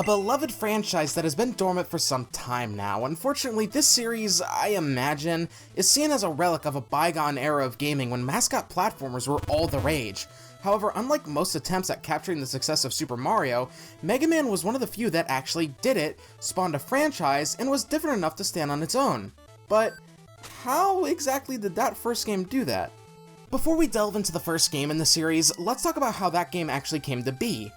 beloved franchise that has been dormant for some time now. Unfortunately, this series, I imagine, is seen as a relic of a bygone era of gaming when mascot platformers were all the rage. However, unlike most attempts at capturing the success of Super Mario, Mega Man was one of the few that actually did it, spawned a franchise, and was different enough to stand on its own. But how exactly did that first game do that? Before we delve into the first game in the series, let's talk about how that game actually came to be.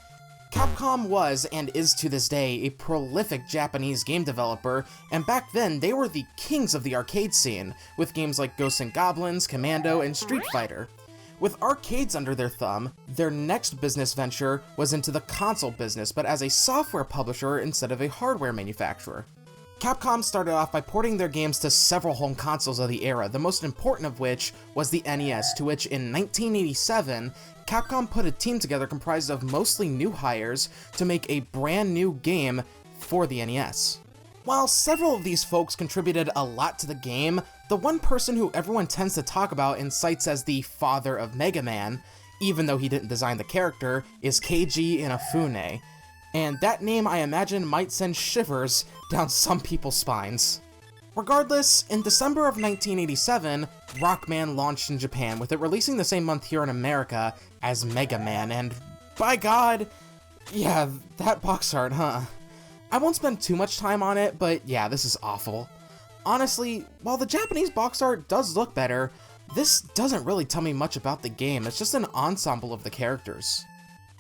Capcom was, and is to this day, a prolific Japanese game developer, and back then they were the kings of the arcade scene, with games like Ghosts 'n Goblins, Commando, and Street Fighter. With arcades under their thumb, their next business venture was into the console business, but as a software publisher instead of a hardware manufacturer. Capcom started off by porting their games to several home consoles of the era, the most important of which was the NES, to which in 1987, Capcom put a team together comprised of mostly new hires to make a brand new game for the NES. While several of these folks contributed a lot to the game, the one person who everyone tends to talk about and cites as the father of Mega Man, even though he didn't design the character, is Keiji Inafune. And that name, I imagine, might send shivers down some people's spines. Regardless, in December of 1987, Rockman launched in Japan, with it releasing the same month here in America as Mega Man, and by God, yeah, that box art, huh? I won't spend too much time on it, but yeah, this is awful. Honestly, while the Japanese box art does look better, this doesn't really tell me much about the game, it's just an ensemble of the characters.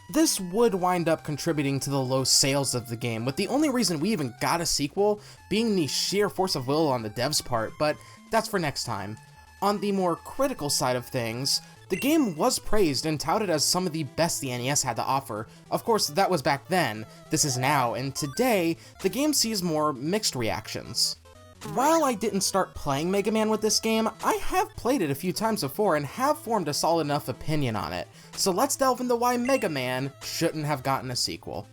This would wind up contributing to the low sales of the game, with the only reason we even got a sequel being the sheer force of will on the devs' part, but that's for next time. On the more critical side of things, the game was praised and touted as some of the best the NES had to offer. Of course, that was back then, this is now, and today, the game sees more mixed reactions. While I didn't start playing Mega Man with this game, I have played it a few times before and have formed a solid enough opinion on it, so let's delve into why Mega Man shouldn't have gotten a sequel.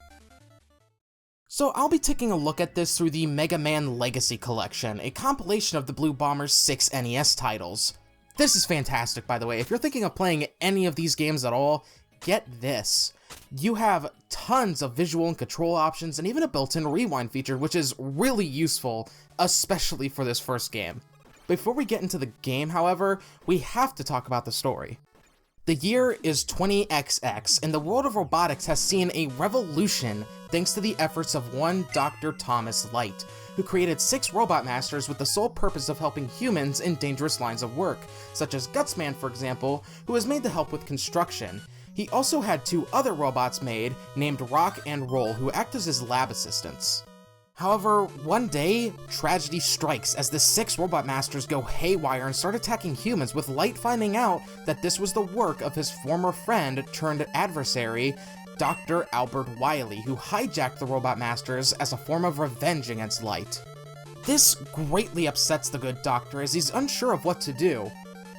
So I'll be taking a look at this through the Mega Man Legacy Collection, a compilation of the Blue Bomber's 6 NES titles. This is fantastic, by the way. If you're thinking of playing any of these games at all, get this. You have tons of visual and control options and even a built-in rewind feature, which is really useful, especially for this first game. Before we get into the game, however, we have to talk about the story. The year is 20XX, and the world of robotics has seen a revolution thanks to the efforts of one Dr. Thomas Light, who created 6 robot masters with the sole purpose of helping humans in dangerous lines of work, such as Gutsman, for example, who was made to help with construction. He also had 2 other robots made, named Rock and Roll, who act as his lab assistants. However, one day, tragedy strikes as the 6 robot masters go haywire and start attacking humans, with Light finding out that this was the work of his former friend turned adversary, Dr. Albert Wily, who hijacked the robot masters as a form of revenge against Light. This greatly upsets the good doctor as he's unsure of what to do.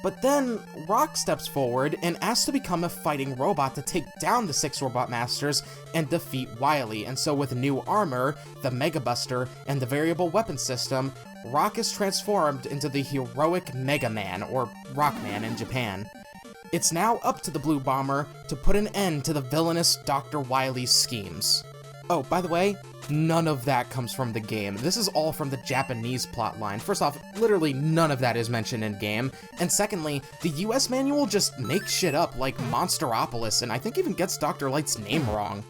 But then, Rock steps forward and asks to become a fighting robot to take down the 6 robot masters and defeat Wily, and so with new armor, the Mega Buster, and the variable weapon system, Rock is transformed into the heroic Mega Man, or Rockman in Japan. It's now up to the Blue Bomber to put an end to the villainous Dr. Wily's schemes. Oh, by the way, none of that comes from the game. This is all from the Japanese plotline. First off, literally none of that is mentioned in-game, and secondly, the US manual just makes shit up like Monsteropolis, and I think even gets Dr. Light's name wrong.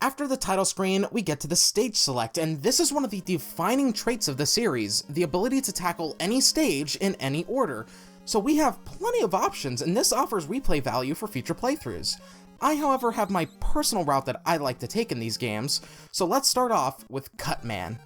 After the title screen, we get to the stage select, and this is one of the defining traits of the series, the ability to tackle any stage in any order. So we have plenty of options, and this offers replay value for future playthroughs. I, however, have my personal route that I like to take in these games, so let's start off with Cutman.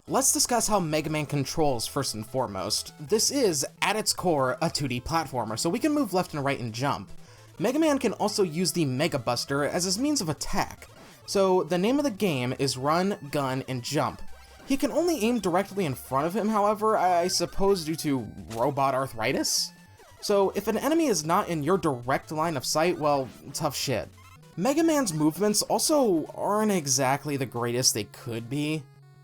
Let's discuss how Mega Man controls first and foremost. This is, at its core, a 2D platformer, so we can move left and right and jump. Mega Man can also use the Mega Buster as his means of attack, so the name of the game is Run, Gun, and Jump. He can only aim directly in front of him, however, I suppose due to robot arthritis? So if an enemy is not in your direct line of sight, well, tough shit. Mega Man's movements also aren't exactly the greatest they could be.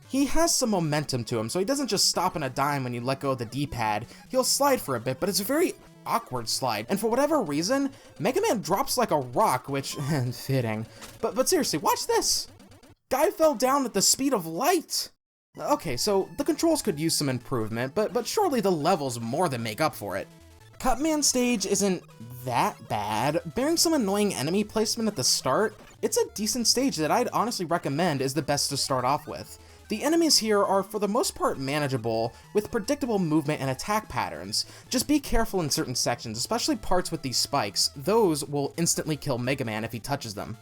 He has some momentum to him, so he doesn't just stop on a dime when you let go of the D-pad. He'll slide for a bit, but it's a very awkward slide, and for whatever reason, Mega Man drops like a rock, which, fitting. But seriously, watch this! guy fell down at the speed of light! Okay, so the controls could use some improvement, but surely the levels more than make up for it. Cutman stage isn't that bad. Bearing some annoying enemy placement at the start, it's a decent stage that I'd honestly recommend is the best to start off with. The enemies here are for the most part manageable, with predictable movement and attack patterns. Just be careful in certain sections, especially parts with these spikes. Those will instantly kill Mega Man if he touches them.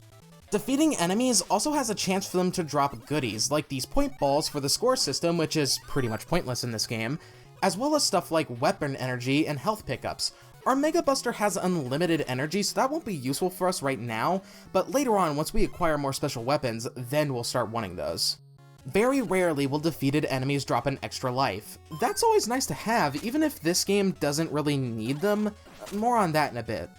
Defeating enemies also has a chance for them to drop goodies, like these point balls for the score system, which is pretty much pointless in this game, as well as stuff like weapon energy and health pickups. Our Mega Buster has unlimited energy, so that won't be useful for us right now, but later on, once we acquire more special weapons, then we'll start wanting those. Very rarely will defeated enemies drop an extra life. That's always nice to have, even if this game doesn't really need them. More on that in a bit.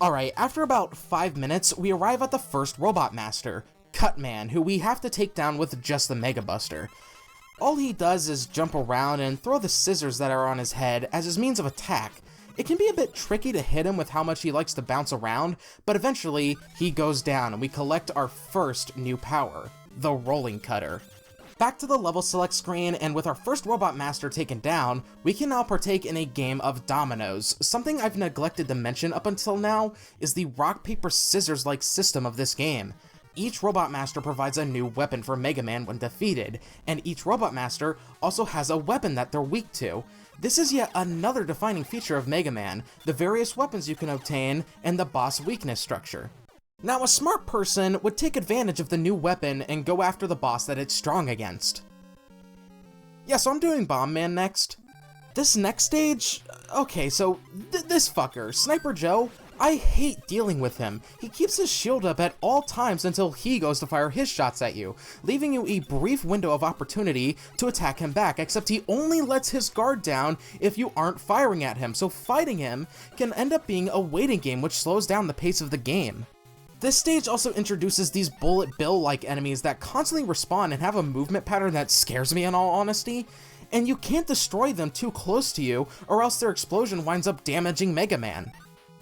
Alright, after about 5 minutes, we arrive at the first Robot Master, Cutman, who we have to take down with just the Mega Buster. All he does is jump around and throw the scissors that are on his head as his means of attack. It can be a bit tricky to hit him with how much he likes to bounce around, but eventually, he goes down and we collect our first new power, the Rolling Cutter. Back to the level select screen, and with our first Robot Master taken down, we can now partake in a game of dominoes. Something I've neglected to mention up until now is the rock, paper, scissors-like system of this game. Each Robot Master provides a new weapon for Mega Man when defeated, and each Robot Master also has a weapon that they're weak to. This is yet another defining feature of Mega Man, the various weapons you can obtain, and the boss weakness structure. Now, a smart person would take advantage of the new weapon and go after the boss that it's strong against. Yeah, so I'm doing Bomb Man next. This next stage? Okay, so this fucker, Sniper Joe, I hate dealing with him. He keeps his shield up at all times until he goes to fire his shots at you, leaving you a brief window of opportunity to attack him back, except he only lets his guard down if you aren't firing at him, so fighting him can end up being a waiting game which slows down the pace of the game. This stage also introduces these Bullet Bill-like enemies that constantly respawn and have a movement pattern that scares me in all honesty, and you can't destroy them too close to you or else their explosion winds up damaging Mega Man.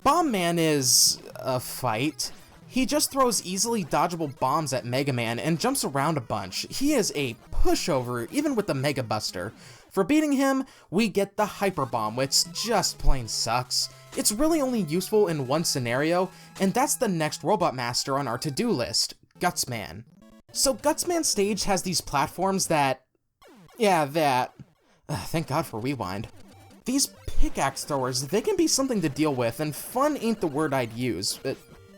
Bomb Man is a fight. He just throws easily dodgeable bombs at Mega Man and jumps around a bunch. He is a pushover even with the Mega Buster. For beating him, we get the Hyper Bomb, which just plain sucks. It's really only useful in one scenario, and that's the next Robot Master on our to-do list, Gutsman. So Gutsman stage has these platforms that... thank God for Rewind. These pickaxe throwers, they can be something to deal with, and fun ain't the word I'd use.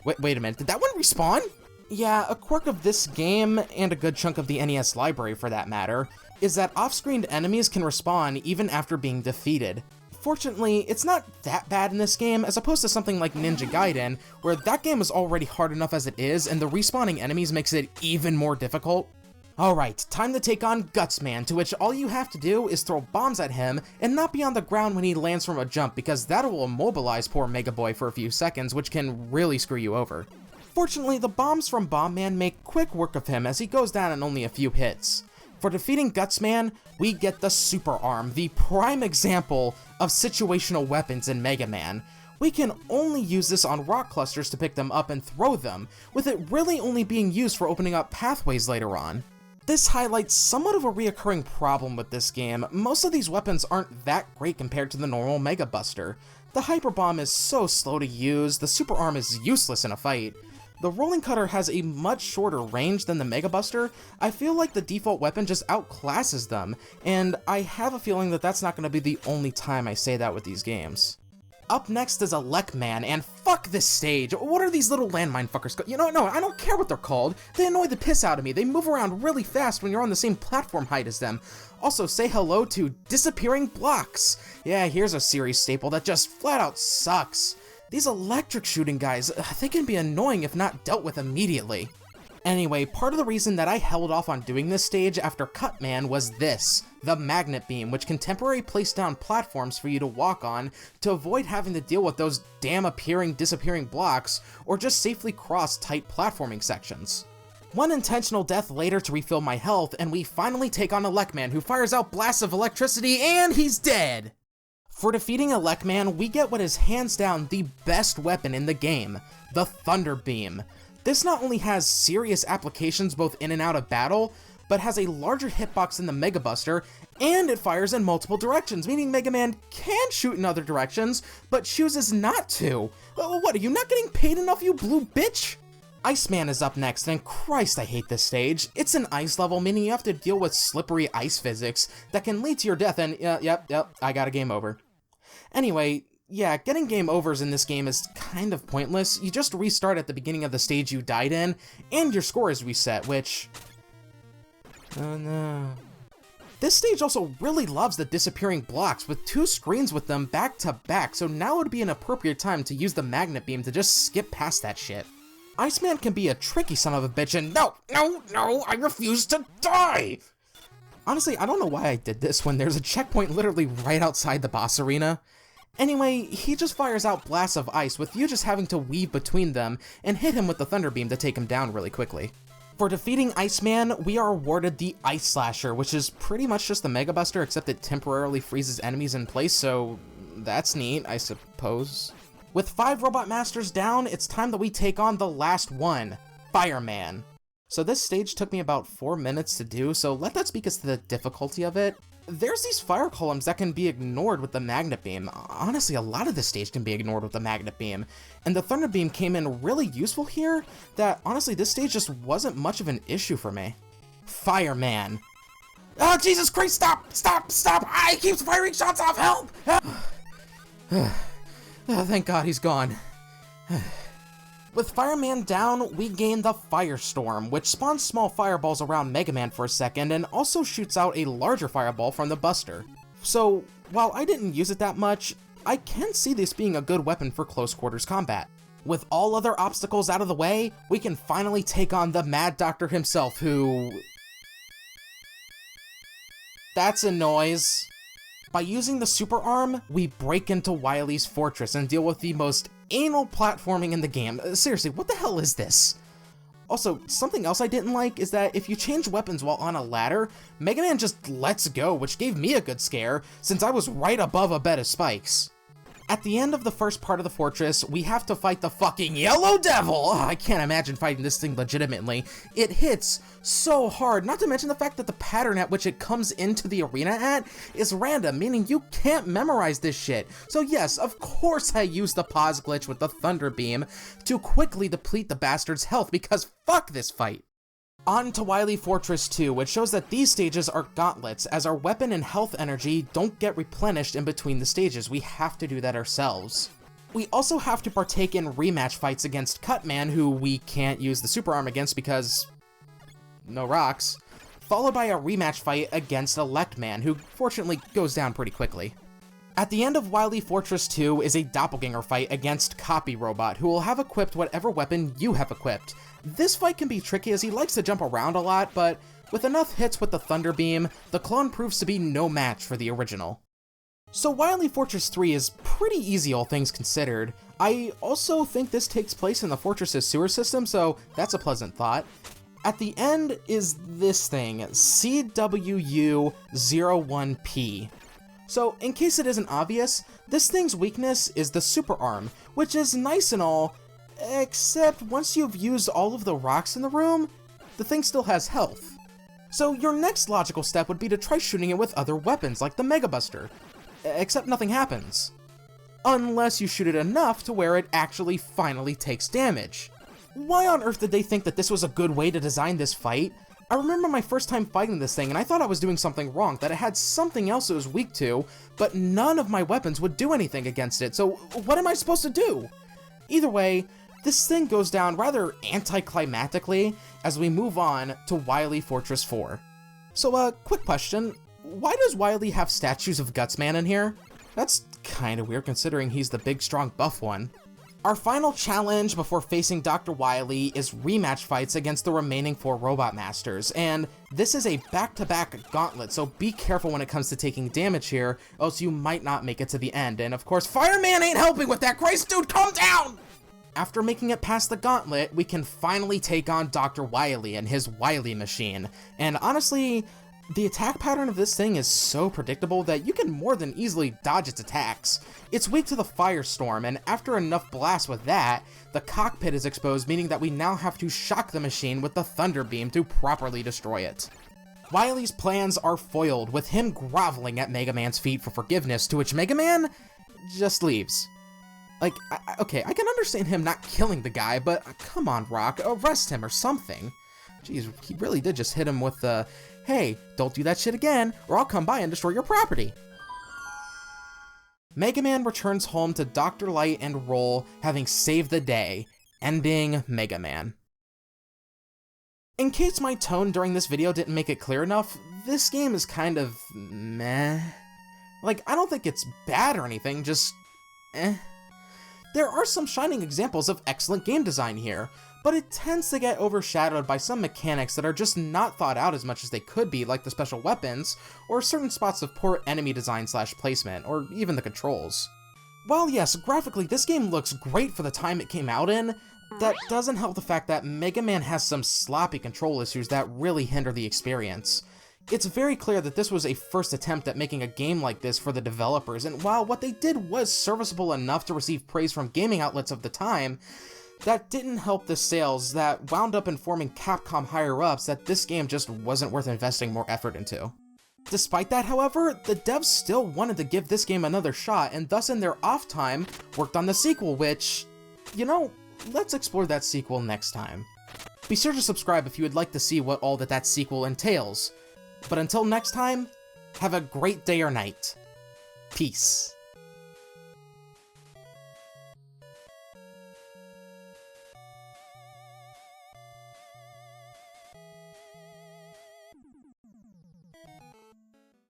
Wait a minute, did that one respawn? Yeah, a quirk of this game, and a good chunk of the NES library for that matter, is that off-screen enemies can respawn even after being defeated. Fortunately, it's not that bad in this game, as opposed to something like Ninja Gaiden, where that game is already hard enough as it is, and the respawning enemies makes it even more difficult. Alright, time to take on Gutsman, to which all you have to do is throw bombs at him and not be on the ground when he lands from a jump, because that will immobilize poor Mega Boy for a few seconds, which can really screw you over. Fortunately, the bombs from Bomb Man make quick work of him as he goes down in only a few hits. For defeating Gutsman, we get the Super Arm, the prime example of situational weapons in Mega Man. We can only use this on rock clusters to pick them up and throw them, with it really only being used for opening up pathways later on. This highlights somewhat of a reoccurring problem with this game. Most of these weapons aren't that great compared to the normal Mega Buster. The Hyper Bomb is so slow to use, the Super Arm is useless in a fight. The Rolling Cutter has a much shorter range than the Mega Buster. I feel like the default weapon just outclasses them, and I have a feeling that that's not going to be the only time I say that with these games. Up next is Elecman, and fuck this stage. What are these little landmine fuckers called? No, I don't care what they're called. They annoy the piss out of me. They move around really fast when you're on the same platform height as them. Also, say hello to Disappearing Blocks. Yeah, here's a series staple that just flat out sucks. These electric shooting guys, they can be annoying if not dealt with immediately. Anyway, part of the reason that I held off on doing this stage after Cutman was this, the Magnet Beam, which can temporarily place down platforms for you to walk on to avoid having to deal with those damn disappearing blocks, or just safely cross tight platforming sections. One intentional death later to refill my health, and we finally take on Elecman, who fires out blasts of electricity, and he's dead! For defeating Elecman, we get what is hands down the best weapon in the game, the Thunder Beam. This not only has serious applications both in and out of battle, but has a larger hitbox than the Mega Buster, and it fires in multiple directions, meaning Mega Man can shoot in other directions, but chooses not to. What, are you not getting paid enough, you blue bitch? Iceman is up next, and Christ, I hate this stage. It's an ice level, meaning you have to deal with slippery ice physics that can lead to your death, and yep, I got a game over. Anyway, yeah, getting game overs in this game is kind of pointless. You just restart at the beginning of the stage you died in, and your score is reset, which... oh no. This stage also really loves the disappearing blocks, with 2 screens with them back to back, so now would be an appropriate time to use the magnet beam to just skip past that shit. Iceman can be a tricky son of a bitch, and no, I refuse to die! Honestly, I don't know why I did this when there's a checkpoint literally right outside the boss arena. Anyway, he just fires out blasts of ice, with you just having to weave between them and hit him with the Thunder Beam to take him down really quickly. For defeating Iceman, we are awarded the Ice Slasher, which is pretty much just the Mega Buster, except it temporarily freezes enemies in place, so that's neat, I suppose. With 5 Robot Masters down, it's time that we take on the last one, Fireman. So this stage took me about 4 minutes to do, so let that speak as to the difficulty of it. There's these fire columns that can be ignored with the magnet beam. Honestly, a lot of this stage can be ignored with the magnet beam. And the Thunder Beam came in really useful here that, honestly, this stage just wasn't much of an issue for me. Fireman. Oh, Jesus Christ, stop! He keeps firing shots off, help! Oh, thank God he's gone. With Fireman down, we gain the Firestorm, which spawns small fireballs around Mega Man for a second and also shoots out a larger fireball from the Buster. So, while I didn't use it that much, I can see this being a good weapon for close quarters combat. With all other obstacles out of the way, we can finally take on the Mad Doctor himself, who... that's a noise. By using the Super Arm, we break into Wily's fortress and deal with the most anal platforming in the game. Seriously, what the hell is this? Also, something else I didn't like is that if you change weapons while on a ladder, Mega Man just lets go, which gave me a good scare, since I was right above a bed of spikes. At the end of the first part of the fortress, we have to fight the fucking Yellow Devil! Oh, I can't imagine fighting this thing legitimately. It hits so hard, not to mention the fact that the pattern at which it comes into the arena at is random, meaning you can't memorize this shit. So yes, of course I used the pause glitch with the Thunder Beam to quickly deplete the bastard's health, because fuck this fight. On to Wily Fortress 2, which shows that these stages are gauntlets, as our weapon and health energy don't get replenished in between the stages. We have to do that ourselves. We also have to partake in rematch fights against Cutman, who we can't use the Super Arm against because... no rocks, followed by a rematch fight against Electman, who fortunately goes down pretty quickly. At the end of Wily Fortress 2 is a doppelganger fight against Copy Robot, who will have equipped whatever weapon you have equipped. This fight can be tricky as he likes to jump around a lot, but with enough hits with the Thunder Beam, the clone proves to be no match for the original. So Wily Fortress 3 is pretty easy, all things considered. I also think this takes place in the fortress's sewer system, so that's a pleasant thought. At the end is this thing, CWU-01P. So, in case it isn't obvious, this thing's weakness is the Super Arm, which is nice and all, except once you've used all of the rocks in the room, the thing still has health. So your next logical step would be to try shooting it with other weapons, like the Mega Buster, except nothing happens. Unless you shoot it enough to where it actually finally takes damage. Why on earth did they think that this was a good way to design this fight? I remember my first time fighting this thing, and I thought I was doing something wrong, that it had something else it was weak to, but none of my weapons would do anything against it, so what am I supposed to do? Either way, this thing goes down rather anticlimactically as we move on to Wily Fortress 4. So, quick question, why does Wily have statues of Gutsman in here? That's kinda weird considering he's the big strong buff one. Our final challenge before facing Dr. Wily is rematch fights against the remaining 4 Robot Masters, and this is a back-to-back gauntlet, so be careful when it comes to taking damage here, else you might not make it to the end, and of course, Fireman ain't helping with that! Christ, dude, calm down! After making it past the gauntlet, we can finally take on Dr. Wily and his Wily machine, and honestly, The attack pattern of this thing is so predictable that you can more than easily dodge its attacks. It's weak to the firestorm, and after enough blasts with that, the cockpit is exposed, meaning that we now have to shock the machine with the thunder beam to properly destroy it. Wily's plans are foiled, with him groveling at Mega Man's feet for forgiveness, to which Mega Man just leaves. Like, okay, I can understand him not killing the guy, but come on, Rock, arrest him or something. Jeez, he really did just hit him with the, hey, don't do that shit again, or I'll come by and destroy your property. Mega Man returns home to Dr. Light and Roll, having saved the day, ending Mega Man. In case my tone during this video didn't make it clear enough, this game is kind of meh. Like, I don't think it's bad or anything, just eh. There are some shining examples of excellent game design here, but it tends to get overshadowed by some mechanics that are just not thought out as much as they could be, like the special weapons, or certain spots of poor enemy design / placement, or even the controls. While yes, graphically this game looks great for the time it came out in, that doesn't help the fact that Mega Man has some sloppy control issues that really hinder the experience. It's very clear that this was a first attempt at making a game like this for the developers, and while what they did was serviceable enough to receive praise from gaming outlets of the time, that didn't help the sales that wound up informing Capcom higher-ups that this game just wasn't worth investing more effort into. Despite that, however, the devs still wanted to give this game another shot, and thus in their off time, worked on the sequel, which, you know, let's explore that sequel next time. Be sure to subscribe if you would like to see what all that sequel entails. But until next time, have a great day or night. Peace.